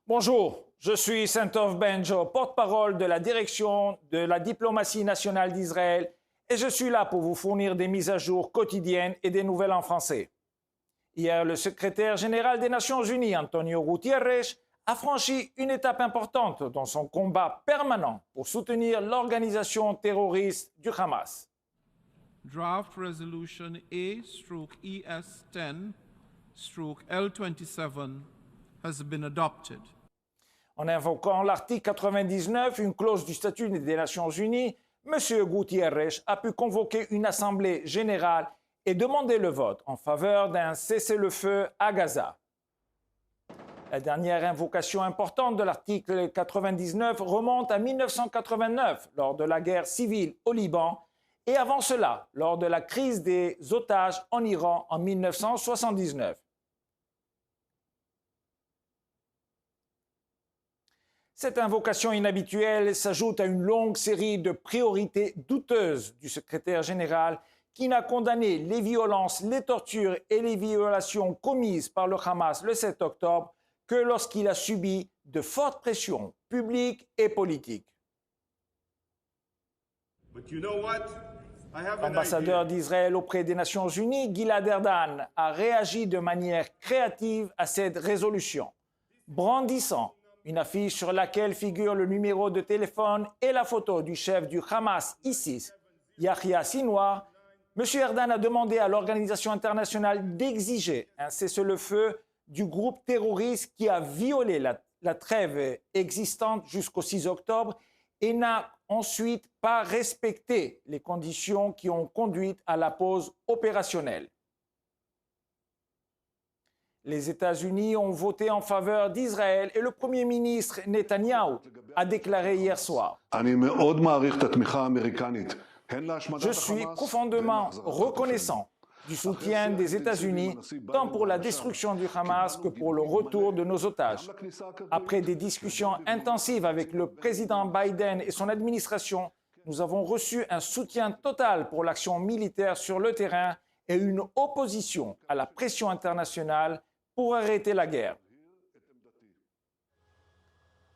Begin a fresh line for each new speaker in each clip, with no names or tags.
Bonjour, je suis Saint-Ov Benjo, porte-parole de la direction de la diplomatie nationale d'Israël et je suis là pour vous fournir des mises à jour quotidiennes et des nouvelles en français. Hier, le secrétaire général des Nations Unies, Antonio Guterres, a franchi une étape importante dans son combat permanent pour soutenir l'organisation terroriste du Hamas.
Draft Resolution A/ES10/L27 has been adopted.
En invoquant l'article 99, une clause du statut des Nations Unies, M. Guterres a pu convoquer une assemblée générale et demander le vote en faveur d'un cessez-le-feu à Gaza. La dernière invocation importante de l'article 99 remonte à 1989, lors de la guerre civile au Liban, et avant cela, lors de la crise des otages en Iran en 1979. Cette invocation inhabituelle s'ajoute à une longue série de priorités douteuses du secrétaire général qui n'a condamné les violences, les tortures et les violations commises par le Hamas le 7 octobre que lorsqu'il a subi de fortes pressions publiques et politiques. L'ambassadeur d'Israël auprès des Nations Unies, Gilad Erdan, a réagi de manière créative à cette résolution, brandissant une affiche sur laquelle figure le numéro de téléphone et la photo du chef du Hamas ISIS, Yahya Sinwar. M. Erdan a demandé à l'organisation internationale d'exiger un cessez-le-feu du groupe terroriste qui a violé la trêve existante jusqu'au 6 octobre et n'a ensuite pas respecté les conditions qui ont conduit à la pause opérationnelle. Les États-Unis ont voté en faveur d'Israël et le Premier ministre Netanyahou a déclaré hier soir « Je suis profondément reconnaissant du soutien des États-Unis, tant pour la destruction du Hamas que pour le retour de nos otages. Après des discussions intensives avec le président Biden et son administration, nous avons reçu un soutien total pour l'action militaire sur le terrain et une opposition à la pression internationale pour arrêter la guerre. »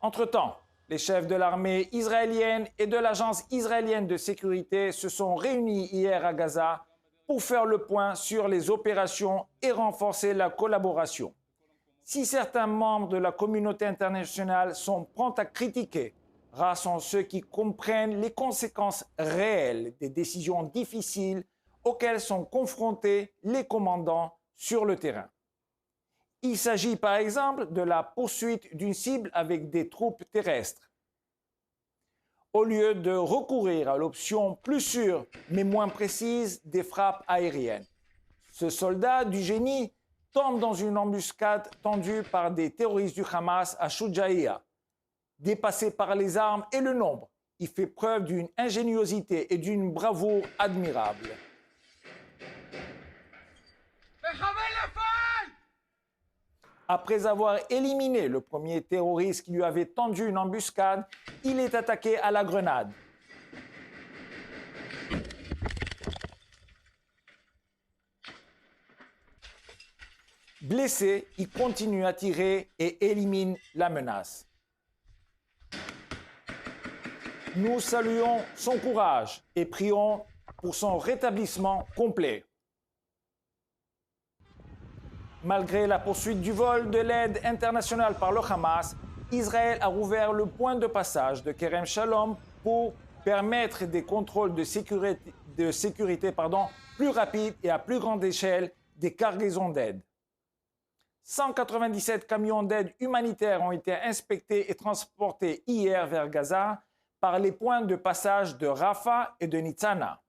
Entre-temps, les chefs de l'armée israélienne et de l'agence israélienne de sécurité se sont réunis hier à Gaza pour faire le point sur les opérations et renforcer la collaboration. Si certains membres de la communauté internationale sont prompts à critiquer, rares sont ceux qui comprennent les conséquences réelles des décisions difficiles auxquelles sont confrontés les commandants sur le terrain. Il s'agit par exemple de la poursuite d'une cible avec des troupes terrestres. Au lieu de recourir à l'option plus sûre mais moins précise des frappes aériennes. Ce soldat du génie tombe dans une embuscade tendue par des terroristes du Hamas à Shoujaïa. Dépassé par les armes et le nombre, il fait preuve d'une ingéniosité et d'une bravoure admirables. Après avoir éliminé le premier terroriste qui lui avait tendu une embuscade, il est attaqué à la grenade. Blessé, il continue à tirer et élimine la menace. Nous saluons son courage et prions pour son rétablissement complet. Malgré la poursuite du vol de l'aide internationale par le Hamas, Israël a rouvert le point de passage de Kerem Shalom pour permettre des contrôles de sécurité plus rapides et à plus grande échelle des cargaisons d'aide. 197 camions d'aide humanitaire ont été inspectés et transportés hier vers Gaza par les points de passage de Rafah et de Nitzana.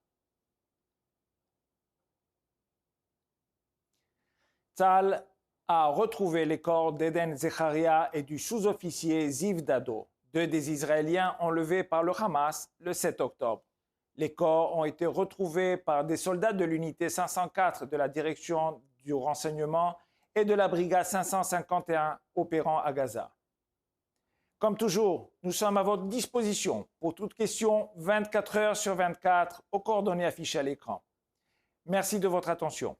Tzahal a retrouvé les corps d'Eden Zecharia et du sous-officier Ziv Dado, deux des Israéliens enlevés par le Hamas le 7 octobre. Les corps ont été retrouvés par des soldats de l'unité 504 de la direction du renseignement et de la brigade 551 opérant à Gaza. Comme toujours, nous sommes à votre disposition pour toute question 24 heures sur 24 aux coordonnées affichées à l'écran. Merci de votre attention.